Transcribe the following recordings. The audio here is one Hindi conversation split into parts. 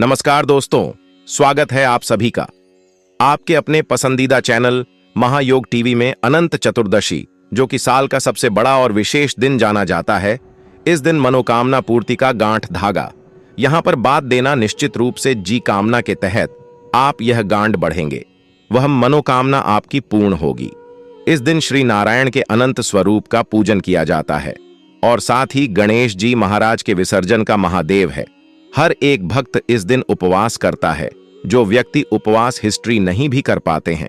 नमस्कार दोस्तों, स्वागत है आप सभी का आपके अपने पसंदीदा चैनल महायोग टीवी में। अनंत चतुर्दशी, जो कि साल का सबसे बड़ा और विशेष दिन जाना जाता है, इस दिन मनोकामना पूर्ति का गांठ धागा यहां पर बात देना निश्चित रूप से जी कामना के तहत आप यह गांठ बढ़ेंगे, वह मनोकामना आपकी पूर्ण होगी। इस दिन श्री नारायण के अनंत स्वरूप का पूजन किया जाता है और साथ ही गणेश जी महाराज के विसर्जन का महादेव है। हर एक भक्त इस दिन उपवास करता है। जो व्यक्ति उपवास हिस्ट्री नहीं भी कर पाते हैं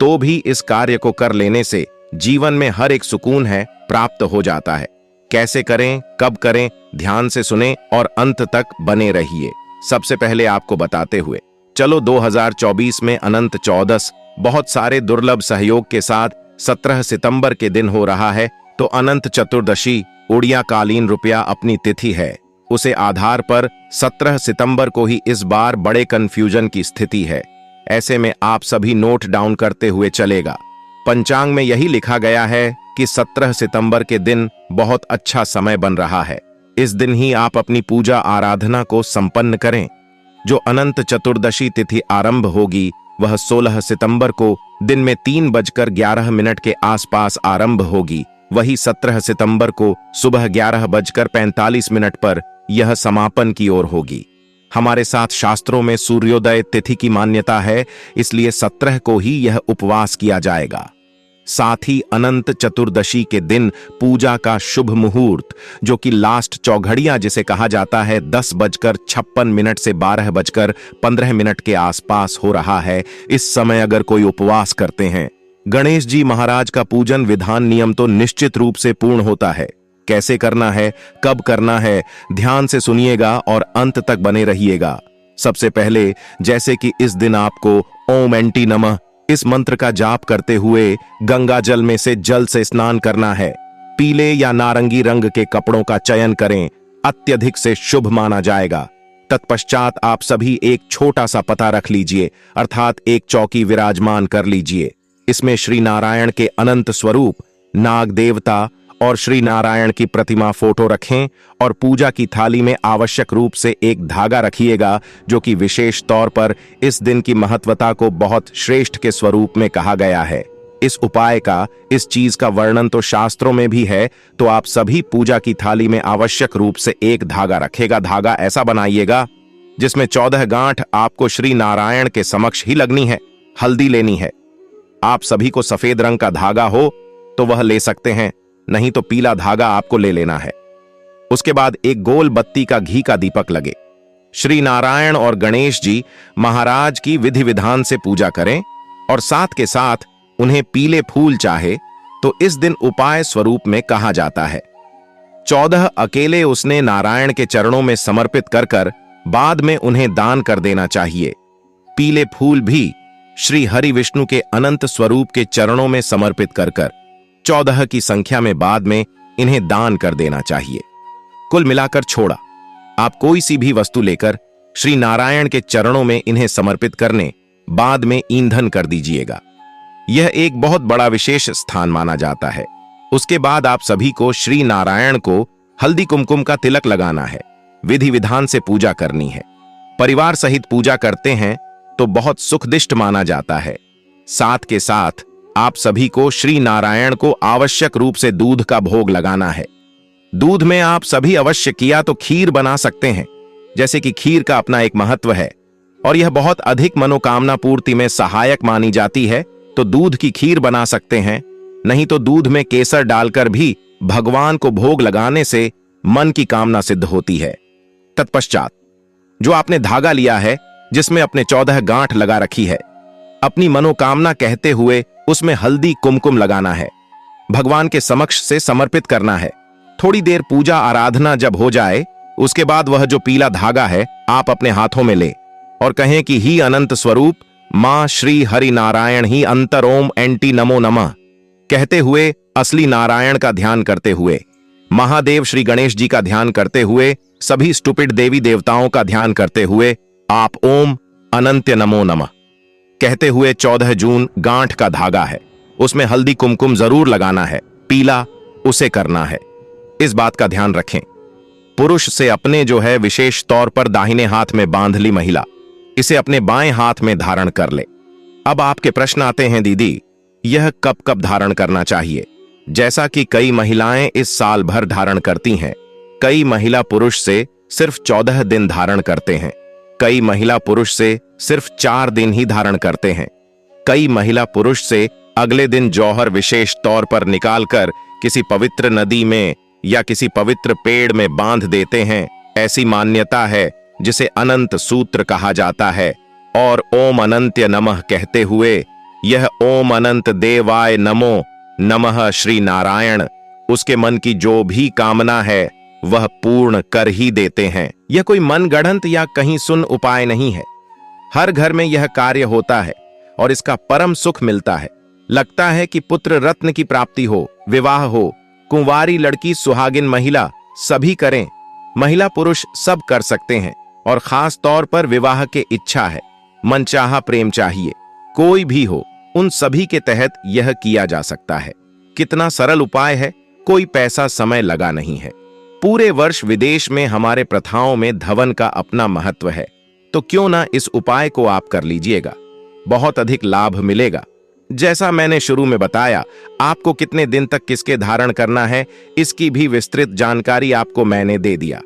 तो भी इस कार्य को कर लेने से जीवन में हर एक सुकून है प्राप्त हो जाता है। कैसे करें, कब करें, ध्यान से सुने और अंत तक बने रहिए। सबसे पहले आपको बताते हुए चलो 2024 में अनंत चौदस बहुत सारे दुर्लभ सहयोग के साथ 17 सितंबर के दिन हो रहा है। तो अनंत चतुर्दशी उड़िया कालीन रुपया अपनी तिथि है, उसे आधार पर 17 सितंबर को ही इस बार बड़े कंफ्यूजन की स्थिति है। ऐसे में आप सभी नोट डाउन करते हुए चलेगा। पंचांग में यही लिखा गया है कि 17 सितंबर के दिन बहुत अच्छा समय बन रहा है। इस दिन ही आप अपनी पूजा आराधना को संपन्न करें। जो अनंत चतुर्दशी तिथि आरंभ होगी वह 16 सितंबर को दिन में 3:11 के आसपास आरंभ होगी। वही 17 सितंबर को सुबह 11:45 पर यह समापन की ओर होगी। हमारे साथ शास्त्रों में सूर्योदय तिथि की मान्यता है, इसलिए 17 को ही यह उपवास किया जाएगा। साथ ही अनंत चतुर्दशी के दिन पूजा का शुभ मुहूर्त, जो कि लास्ट चौघड़ियां जिसे कहा जाता है, 10:56 से 12:15 के आसपास हो रहा है। इस समय अगर कोई उपवास करते हैं, गणेश जी महाराज का पूजन विधान नियम तो निश्चित रूप से पूर्ण होता है। कैसे करना है, कब करना है, ध्यान से सुनिएगा और अंत तक बने रहिएगा। सबसे पहले जैसे कि इस दिन आपको ओम एंटी नमः इस मंत्र का जाप करते हुए गंगा जल में से जल से स्नान करना है। पीले या नारंगी रंग के कपड़ों का चयन करें, अत्यधिक से शुभ माना जाएगा। तत्पश्चात आप सभी एक छोटा सा पता रख लीजिए, अर्थात एक चौकी विराजमान कर लीजिए। इसमें श्री नारायण के अनंत स्वरूप, नाग देवता और श्री नारायण की प्रतिमा फोटो रखें और पूजा की थाली में आवश्यक रूप से एक धागा रखिएगा, जो कि विशेष तौर पर इस दिन की महत्वता को बहुत श्रेष्ठ के स्वरूप में कहा गया है। इस उपाय का, इस चीज का वर्णन तो शास्त्रों में भी है, तो आप सभी पूजा की थाली में आवश्यक रूप से एक धागा रखेगा। धागा ऐसा बनाइएगा जिसमें 14 गांठ आपको श्री नारायण के समक्ष ही लगनी है। हल्दी लेनी है। आप सभी को सफेद रंग का धागा हो तो वह ले सकते हैं, नहीं तो पीला धागा आपको ले लेना है। उसके बाद एक गोल बत्ती का घी का दीपक लगे। श्री नारायण और गणेश जी महाराज की विधि विधान से पूजा करें और साथ के साथ उन्हें पीले फूल चाहे तो इस दिन उपाय स्वरूप में कहा जाता है। 14 अकेले उसने नारायण के चरणों में समर्पित कर बाद में उन्हें दान कर देना चाहिए। पीले फूल भी श्री हरि विष्णु के अनंत स्वरूप के चरणों में समर्पित कर 14 की संख्या में बाद में इन्हें दान कर देना चाहिए। कुल मिलाकर छोड़ा आप कोई सी भी वस्तु लेकर श्री नारायण के चरणों में इन्हें समर्पित करने बाद में ईंधन कर दीजिएगा। यह एक बहुत बड़ा विशेष स्थान माना जाता है। उसके बाद आप सभी को श्री नारायण को हल्दी कुमकुम का तिलक लगाना है। विधि विधान से पूजा करनी है। परिवार सहित पूजा करते हैं तो बहुत सुखदिष्ट माना जाता है। साथ के साथ आप सभी को श्री नारायण को आवश्यक रूप से दूध का भोग लगाना है। दूध में आप सभी अवश्य किया तो खीर बना सकते हैं, जैसे कि खीर का अपना एक महत्व है और यह बहुत अधिक मनोकामना पूर्ति में सहायक मानी जाती है। तो दूध की खीर बना सकते हैं, नहीं तो दूध में केसर डालकर भी भगवान को भोग लगाने से मन की कामना सिद्ध होती है। तत्पश्चात जो आपने धागा लिया है जिसमें अपने 14 गांठ लगा रखी है, अपनी मनोकामना कहते हुए उसमें हल्दी कुमकुम लगाना है। भगवान के समक्ष से समर्पित करना है। थोड़ी देर पूजा आराधना जब हो जाए उसके बाद वह जो पीला धागा है आप अपने हाथों में ले और कहें कि ही अनंत स्वरूप मां श्री हरि नारायण ही अंतर ओम एंटी नमो नमः कहते हुए, असली नारायण का ध्यान करते हुए, महादेव श्री गणेश जी का ध्यान करते हुए, सभी स्टुपिड देवी देवताओं का ध्यान करते हुए आप ओम अनंत्य नमो नमः कहते हुए 14 जून गांठ का धागा है, उसमें हल्दी कुमकुम जरूर लगाना है। पीला उसे करना है। इस बात का ध्यान रखें। पुरुष से अपने जो है विशेष तौर पर दाहिने हाथ में बांध ली महिला, इसे अपने बाएं हाथ में धारण कर ले। अब आपके प्रश्न आते हैं, दीदी यह कब कब धारण करना चाहिए? जैसा कि कई महिलाएं इस साल भर धारण करती हैं, कई महिला पुरुष से सिर्फ 14 दिन धारण करते हैं, कई महिला पुरुष से सिर्फ 4 दिन ही धारण करते हैं, कई महिला पुरुष से अगले दिन जौहर विशेष तौर पर निकालकर किसी पवित्र नदी में या किसी पवित्र पेड़ में बांध देते हैं। ऐसी मान्यता है जिसे अनंत सूत्र कहा जाता है, और ओम अनंत्य नमः कहते हुए यह ओम अनंत देवाय नमो नमः श्री नारायण उसके मन की जो भी कामना है वह पूर्ण कर ही देते हैं। यह कोई मनगढ़ंत या कहीं सुन उपाय नहीं है। हर घर में यह कार्य होता है और इसका परम सुख मिलता है। लगता है कि पुत्र रत्न की प्राप्ति हो, विवाह हो, कुंवारी लड़की, सुहागिन महिला, सभी करें। महिला पुरुष सब कर सकते हैं, और खास तौर पर विवाह के इच्छा है, मनचाहा प्रेम चाहिए, कोई भी हो, उन सभी के तहत यह किया जा सकता है। कितना सरल उपाय है, कोई पैसा समय लगा नहीं है। पूरे वर्ष विदेश में हमारे प्रथाओं में धवन का अपना महत्व है, तो क्यों ना इस उपाय को आप कर लीजिएगा, बहुत अधिक लाभ मिलेगा। जैसा मैंने शुरू में बताया, आपको कितने दिन तक किसके धारण करना है इसकी भी विस्तृत जानकारी आपको मैंने दे दिया।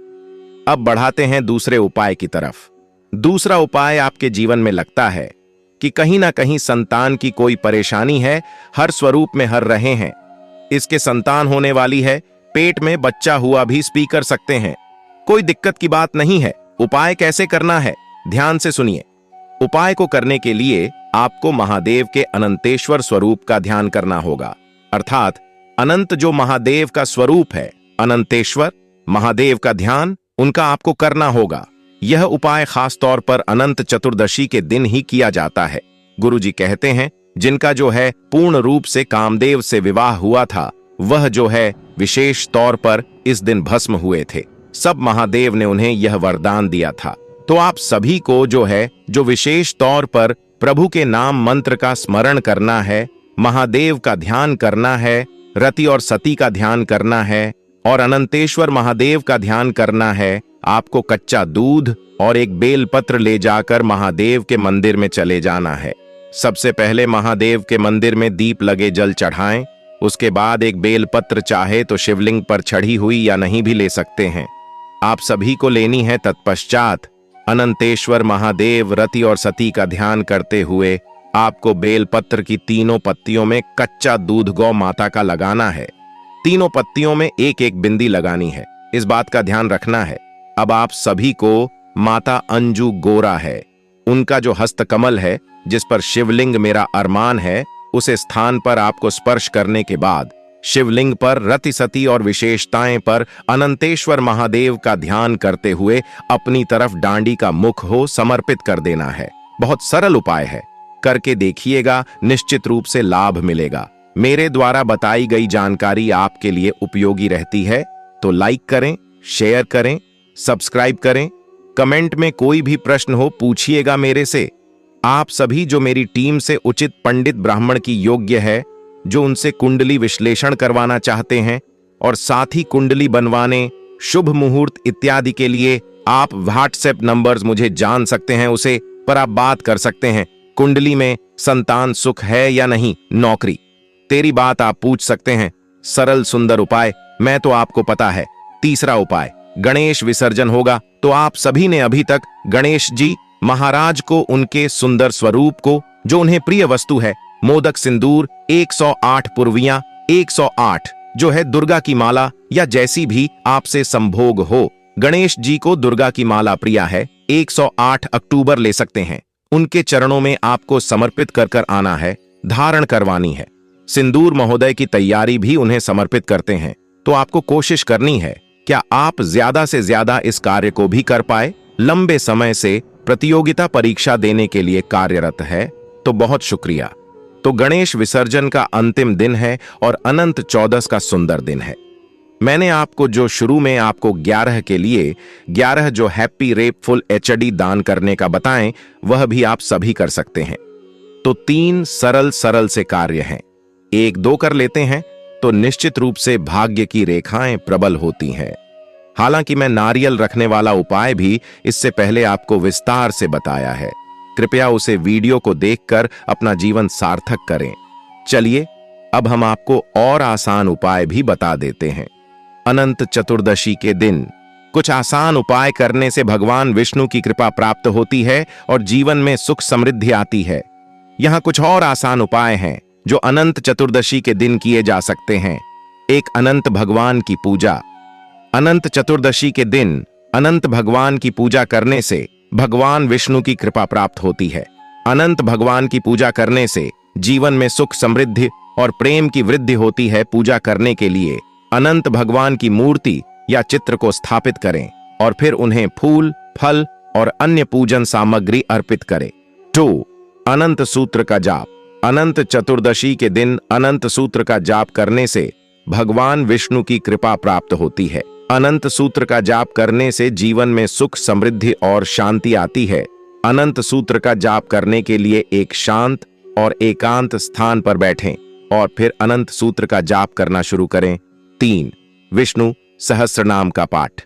अब बढ़ाते हैं दूसरे उपाय की तरफ। दूसरा उपाय आपके जीवन में लगता है कि कहीं ना कहीं संतान की कोई परेशानी है, हर स्वरूप में हर रहे हैं, इसके संतान होने वाली है, पेट में बच्चा हुआ भी स्पीक कर सकते हैं, कोई दिक्कत की बात नहीं है। उपाय कैसे करना है, ध्यान से सुनिए। उपाय को करने के लिए आपको महादेव के अनंतेश्वर स्वरूप का ध्यान करना होगा, अर्थात अनंत जो महादेव का स्वरूप है, अनंतेश्वर महादेव का ध्यान उनका आपको करना होगा। यह उपाय खास तौर पर अनंत चतुर्दशी के दिन ही किया जाता है। गुरुजी कहते हैं, जिनका जो है पूर्ण रूप से कामदेव से विवाह हुआ था, वह जो है विशेष तौर पर इस दिन भस्म हुए थे। सब महादेव ने उन्हें यह वरदान दिया था। तो आप सभी को जो है जो विशेष तौर पर प्रभु के नाम मंत्र का स्मरण करना है, महादेव का ध्यान करना है, रति और सती का ध्यान करना है और अनंतेश्वर महादेव का ध्यान करना है। आपको कच्चा दूध और एक बेलपत्र ले जाकर महादेव के मंदिर में चले जाना है। सबसे पहले महादेव के मंदिर में दीप लगे जल चढ़ाएं, उसके बाद एक बेलपत्र चाहे तो शिवलिंग पर चढ़ी हुई या नहीं भी ले सकते हैं, आप सभी को लेनी है। तत्पश्चात अनंतेश्वर महादेव रति और सती का ध्यान करते हुए आपको बेलपत्र की तीनों पत्तियों में कच्चा दूध गौ माता का लगाना है। तीनों पत्तियों में एक एक बिंदी लगानी है, इस बात का ध्यान रखना है। अब आप सभी को माता अंजू गोरा है, उनका जो हस्तकमल है जिस पर शिवलिंग मेरा अरमान है, उस स्थान पर आपको स्पर्श करने के बाद शिवलिंग पर रति सती और विशेषताएं पर अनंतेश्वर महादेव का ध्यान करते हुए अपनी तरफ डांडी का मुख हो समर्पित कर देना है। बहुत सरल उपाय है, करके देखिएगा, निश्चित रूप से लाभ मिलेगा। मेरे द्वारा बताई गई जानकारी आपके लिए उपयोगी रहती है तो लाइक करें, शेयर करें, सब्सक्राइब करें। कमेंट में कोई भी प्रश्न हो पूछिएगा मेरे से। आप सभी जो मेरी टीम से उचित पंडित ब्राह्मण की योग्य है, जो उनसे कुंडली विश्लेषण करवाना चाहते हैं और साथ ही कुंडली बनवाने, शुभ मुहूर्त इत्यादि के लिए आप व्हाट्सएप नंबर्स मुझे जान सकते हैं, उसे पर आप बात कर सकते हैं। कुंडली में संतान सुख है या नहीं, नौकरी, तेरी बात आप पूछ सकते हैं। सरल सुंदर उपाय मैं तो आपको पता है। तीसरा उपाय, गणेश विसर्जन होगा, तो आप सभी ने अभी तक गणेश जी महाराज को उनके सुंदर स्वरूप को, जो उन्हें प्रिय वस्तु है, मोदक सिंदूर 108 पुर्वियां 108 जो है दुर्गा की माला या जैसी भी आपसे संभोग हो, गणेश जी को दुर्गा की माला प्रिया है, 108 अक्टूबर ले सकते हैं। उनके चरणों में आपको समर्पित कर कर आना है, धारण करवानी है। सिंदूर महोदय की तैयारी भी उन्हें समर्पित करते हैं, तो आपको कोशिश करनी है क्या आप ज्यादा से ज्यादा इस कार्य को भी कर पाए। लंबे समय से प्रतियोगिता परीक्षा देने के लिए कार्यरत है, तो बहुत शुक्रिया। तो गणेश विसर्जन का अंतिम दिन है और अनंत चौदस का सुंदर दिन है। मैंने आपको जो शुरू में आपको 11 के लिए 11 जो हैप्पी रेपफुल एचडी दान करने का बताएं, वह भी आप सभी कर सकते हैं। तो 3 सरल सरल से कार्य हैं, 1-2 कर लेते हैं तो निश्चित रूप से भाग्य की रेखाएं प्रबल होती हैं। हालांकि मैं नारियल रखने वाला उपाय भी इससे पहले आपको विस्तार से बताया है। कृपया उसे वीडियो को देखकर अपना जीवन सार्थक करें। चलिए अब हम आपको और आसान उपाय भी बता देते हैं। अनंत चतुर्दशी के दिन कुछ आसान उपाय करने से भगवान विष्णु की कृपा प्राप्त होती है और जीवन में सुख समृद्धि आती है। यहाँ कुछ और आसान उपाय हैं जो अनंत चतुर्दशी के दिन किए जा सकते हैं। एक, अनंत भगवान की पूजा। अनंत चतुर्दशी के दिन अनंत भगवान की पूजा करने से भगवान विष्णु की कृपा प्राप्त होती है। अनंत भगवान की पूजा करने से जीवन में सुख समृद्धि और प्रेम की वृद्धि होती है। पूजा करने के लिए अनंत भगवान की मूर्ति या चित्र को स्थापित करें और फिर उन्हें फूल, फल और अन्य पूजन सामग्री अर्पित करें। 2, अनंत सूत्र का जाप। अनंत चतुर्दशी के दिन अनंत सूत्र का जाप करने से भगवान विष्णु की कृपा प्राप्त होती है। अनंत सूत्र का जाप करने से जीवन में सुख समृद्धि और शांति आती है। अनंत सूत्र का जाप करने के लिए एक शांत और एकांत स्थान पर बैठें और फिर अनंत सूत्र का जाप करना शुरू करें। 3, विष्णु सहस्रनाम का पाठ।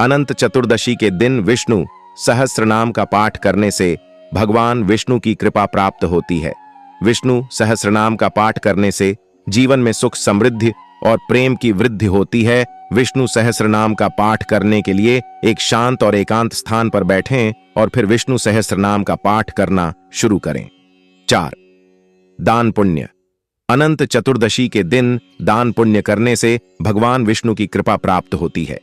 अनंत चतुर्दशी के दिन विष्णु सहस्रनाम का पाठ करने से भगवान विष्णु की कृपा प्राप्त होती है। विष्णु सहस्रनाम का पाठ करने से जीवन में सुख समृद्धि और प्रेम की वृद्धि होती है। विष्णु सहस्रनाम का पाठ करने के लिए एक शांत और एकांत स्थान पर बैठें और फिर विष्णु सहस्रनाम का पाठ करना शुरू करें। 4, दान पुण्य। अनंत चतुर्दशी के दिन दान पुण्य करने से भगवान विष्णु की कृपा प्राप्त होती है।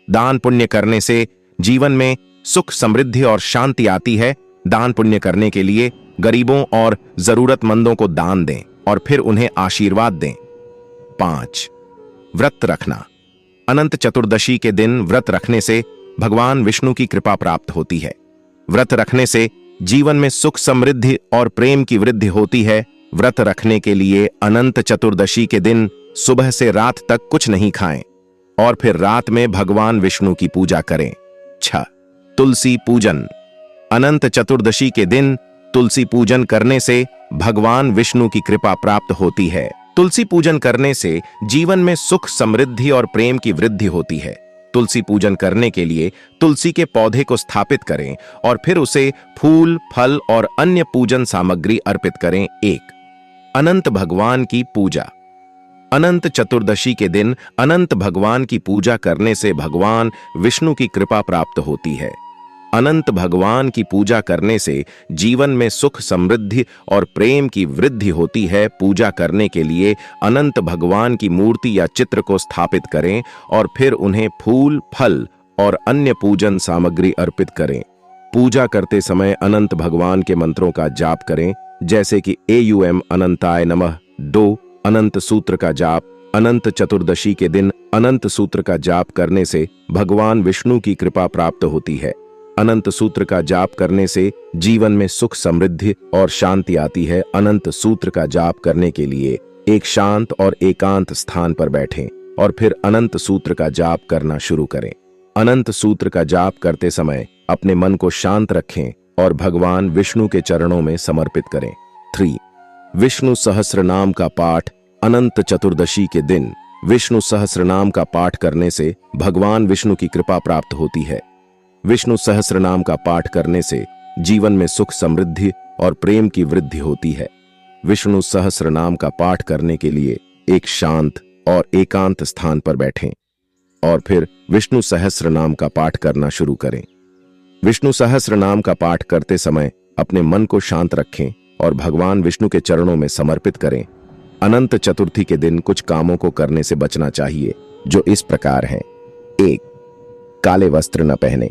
दान पुण्य करने से जीवन में सुख समृद्धि और शांति आती है। दान पुण्य करने के लिए गरीबों और जरूरतमंदों को दान दें और फिर उन्हें आशीर्वाद दें। 5, व्रत रखना। अनंत चतुर्दशी के दिन व्रत रखने से भगवान विष्णु की कृपा प्राप्त होती है। व्रत रखने से जीवन में सुख समृद्धि और प्रेम की वृद्धि होती है। व्रत रखने के लिए अनंत चतुर्दशी के दिन सुबह से रात तक कुछ नहीं खाएं और फिर रात में भगवान विष्णु की पूजा करें। 6, तुलसी पूजन। अनंत चतुर्दशी के दिन तुलसी पूजन करने से भगवान विष्णु की कृपा प्राप्त होती है। तुलसी पूजन करने से जीवन में सुख समृद्धि और प्रेम की वृद्धि होती है। तुलसी पूजन करने के लिए तुलसी के पौधे को स्थापित करें और फिर उसे फूल, फल और अन्य पूजन सामग्री अर्पित करें। 1, अनंत भगवान की पूजा। अनंत चतुर्दशी के दिन अनंत भगवान की पूजा करने से भगवान विष्णु की कृपा प्राप्त होती है। अनंत भगवान की पूजा करने से जीवन में सुख समृद्धि और प्रेम की वृद्धि होती है। पूजा करने के लिए अनंत भगवान की मूर्ति या चित्र को स्थापित करें और फिर उन्हें फूल, फल और अन्य पूजन सामग्री अर्पित करें। पूजा करते समय अनंत भगवान के मंत्रों का जाप करें, जैसे कि एयूएम अनंताय नमः। 2, अनंत सूत्र का जाप। अनंत चतुर्दशी के दिन अनंत सूत्र का जाप करने से भगवान विष्णु की कृपा प्राप्त होती है। अनंत सूत्र का जाप करने से जीवन में सुख समृद्धि और शांति आती है। अनंत सूत्र का जाप करने के लिए एक शांत और एकांत स्थान पर बैठें और फिर अनंत सूत्र का जाप करना शुरू करें। अनंत सूत्र का जाप करते समय अपने मन को शांत रखें और भगवान विष्णु के चरणों में समर्पित करें। 3, विष्णु सहस्रनाम का पाठ। अनंत चतुर्दशी के दिन विष्णु सहस्रनाम का पाठ करने से भगवान विष्णु की कृपा प्राप्त होती है। विष्णु सहस्रनाम का पाठ करने से जीवन में सुख समृद्धि और प्रेम की वृद्धि होती है। विष्णु सहस्रनाम का पाठ करने के लिए एक शांत और एकांत स्थान पर बैठें और फिर विष्णु सहस्रनाम का पाठ करना शुरू करें। विष्णु सहस्रनाम का पाठ करते समय अपने मन को शांत रखें और भगवान विष्णु के चरणों में समर्पित करें। अनंत चतुर्थी के दिन कुछ कामों को करने से बचना चाहिए, जो इस प्रकार हैं। 1, काले वस्त्र न पहने।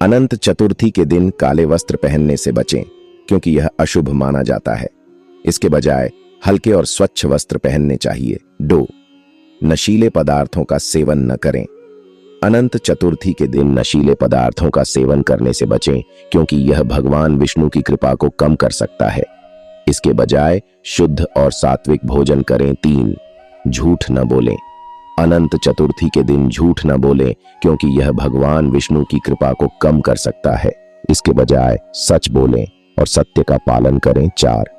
अनंत चतुर्थी के दिन काले वस्त्र पहनने से बचें, क्योंकि यह अशुभ माना जाता है। इसके बजाय हल्के और स्वच्छ वस्त्र पहनने चाहिए। 2, नशीले पदार्थों का सेवन न करें। अनंत चतुर्थी के दिन नशीले पदार्थों का सेवन करने से बचें, क्योंकि यह भगवान विष्णु की कृपा को कम कर सकता है। इसके बजाय शुद्ध और सात्विक भोजन करें। 3, झूठ न बोलें। अनंत चतुर्थी के दिन झूठ न बोलें, क्योंकि यह भगवान विष्णु की कृपा को कम कर सकता है। इसके बजाय सच बोलें और सत्य का पालन करें। 4,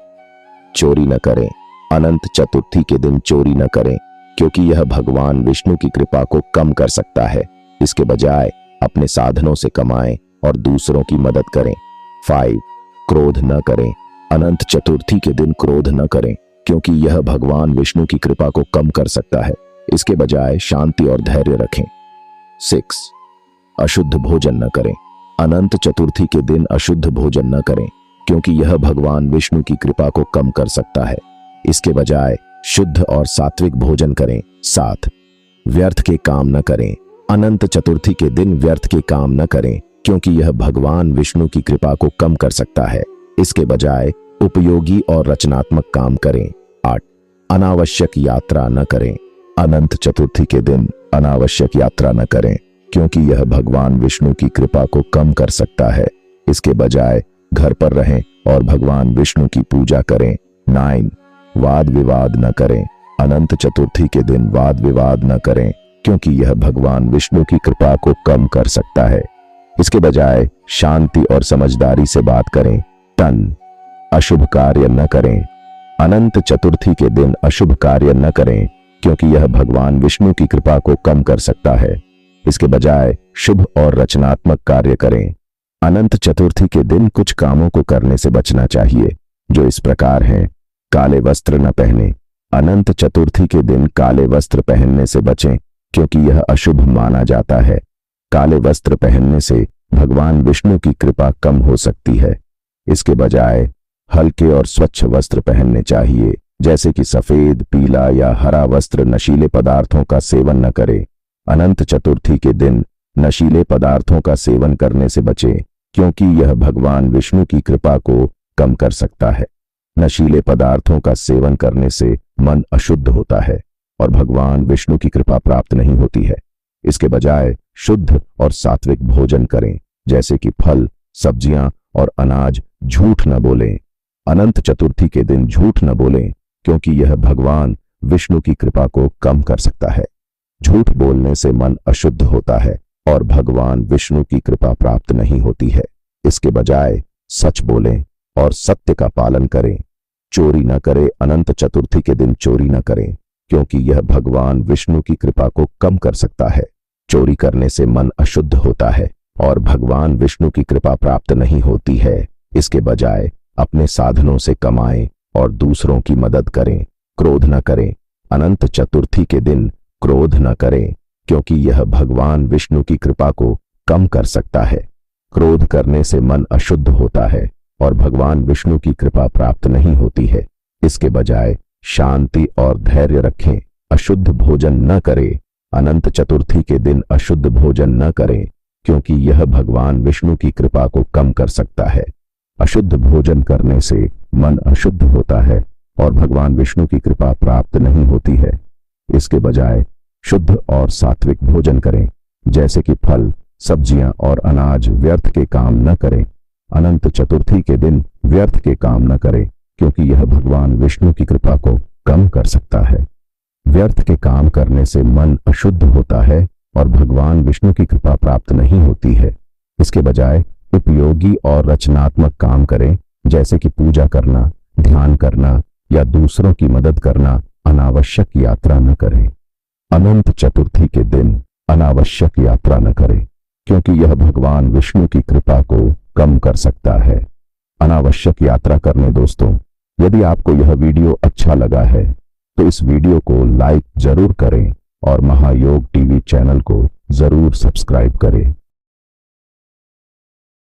चोरी न करें। अनंत चतुर्थी के दिन चोरी न करें, क्योंकि यह भगवान विष्णु की कृपा को कम कर सकता है। इसके बजाय अपने साधनों से कमाएं और दूसरों की मदद करें। 5. क्रोध न करें। अनंत चतुर्थी के दिन क्रोध न करें, क्योंकि यह भगवान विष्णु की कृपा को कम कर सकता है। इसके बजाय शांति और धैर्य रखें। 6. अशुद्ध भोजन न करें। अनंत चतुर्थी के दिन अशुद्ध भोजन न करें, क्योंकि यह भगवान विष्णु की कृपा को कम कर सकता है। इसके बजाय शुद्ध और सात्विक भोजन करें। 7. व्यर्थ के काम न करें। अनंत चतुर्थी के दिन व्यर्थ के काम न करें, क्योंकि यह भगवान विष्णु की कृपा को कम कर सकता है। इसके बजाय उपयोगी और रचनात्मक काम करें। 8. अनावश्यक यात्रा न करें। अनंत चतुर्थी के दिन अनावश्यक यात्रा न करें, क्योंकि यह भगवान विष्णु की कृपा को कम कर सकता है। इसके बजाय घर पर रहें और भगवान विष्णु की पूजा करें। 9. वाद विवाद न करें। अनंत चतुर्थी के दिन वाद विवाद न करें, क्योंकि यह भगवान विष्णु की कृपा को कम कर सकता है। इसके बजाय शांति और समझदारी से बात करें। 10. अशुभ कार्य न करें। अनंत चतुर्थी के दिन अशुभ कार्य न करें, क्योंकि यह भगवान विष्णु की कृपा को कम कर सकता है। इसके बजाय शुभ और रचनात्मक कार्य करें। अनंत चतुर्थी के दिन कुछ कामों को करने से बचना चाहिए, जो इस प्रकार हैं। काले वस्त्र न पहने। अनंत चतुर्थी के दिन काले वस्त्र पहनने से बचें, क्योंकि यह अशुभ माना जाता है। काले वस्त्र पहनने से भगवान विष्णु की कृपा कम हो सकती है। इसके बजाय हल्के और स्वच्छ वस्त्र पहनने चाहिए, जैसे कि सफेद, पीला या हरा वस्त्र। नशीले पदार्थों का सेवन न करें। अनंत चतुर्थी के दिन नशीले पदार्थों का सेवन करने से बचें, क्योंकि यह भगवान विष्णु की कृपा को कम कर सकता है। नशीले पदार्थों का सेवन करने से मन अशुद्ध होता है और भगवान विष्णु की कृपा प्राप्त नहीं होती है। इसके बजाय शुद्ध और सात्विक भोजन करें, जैसे कि फल, सब्जियां और अनाज। झूठ न बोलें। अनंत चतुर्थी के दिन झूठ न बोलें, क्योंकि यह भगवान विष्णु की कृपा को कम कर सकता है। झूठ बोलने से मन अशुद्ध होता है और भगवान विष्णु की कृपा प्राप्त नहीं होती है। इसके बजाय सच बोलें और सत्य का पालन करें। चोरी न करें। अनंत चतुर्थी के दिन चोरी न करें, क्योंकि यह भगवान विष्णु की कृपा को कम कर सकता है। चोरी करने से मन अशुद्ध होता है और भगवान विष्णु की कृपा प्राप्त नहीं होती है। इसके बजाय अपने साधनों से कमाएं और दूसरों की मदद करें। क्रोध न करें। अनंत चतुर्थी के दिन क्रोध न करें, क्योंकि यह भगवान विष्णु की कृपा को कम कर सकता है। क्रोध करने से मन अशुद्ध होता है और भगवान विष्णु की कृपा प्राप्त नहीं होती है। इसके बजाय शांति और धैर्य रखें। अशुद्ध भोजन न करें। अनंत चतुर्थी के दिन अशुद्ध भोजन न करें, क्योंकि यह भगवान विष्णु की कृपा को कम कर सकता है। अशुद्ध भोजन करने से मन अशुद्ध होता है और भगवान विष्णु की कृपा प्राप्त नहीं होती है। इसके बजाय शुद्ध और सात्विक भोजन करें, जैसे कि फल, सब्जियां और अनाज। व्यर्थ के काम न करें। अनंत चतुर्थी के दिन व्यर्थ के काम न करें, क्योंकि यह भगवान विष्णु की कृपा को कम कर सकता है। व्यर्थ के काम करने से मन अशुद्ध होता है और भगवान विष्णु की कृपा प्राप्त नहीं होती है। इसके बजाय उपयोगी और रचनात्मक काम करें, जैसे कि पूजा करना, ध्यान करना या दूसरों की मदद करना। अनावश्यक यात्रा न करें। अनंत चतुर्थी के दिन अनावश्यक यात्रा न करें, क्योंकि यह भगवान विष्णु की कृपा को कम कर सकता है। अनावश्यक यात्रा करने दोस्तों, यदि आपको यह वीडियो अच्छा लगा है तो इस वीडियो को लाइक जरूर करें और महायोग टीवी चैनल को जरूर सब्सक्राइब करें।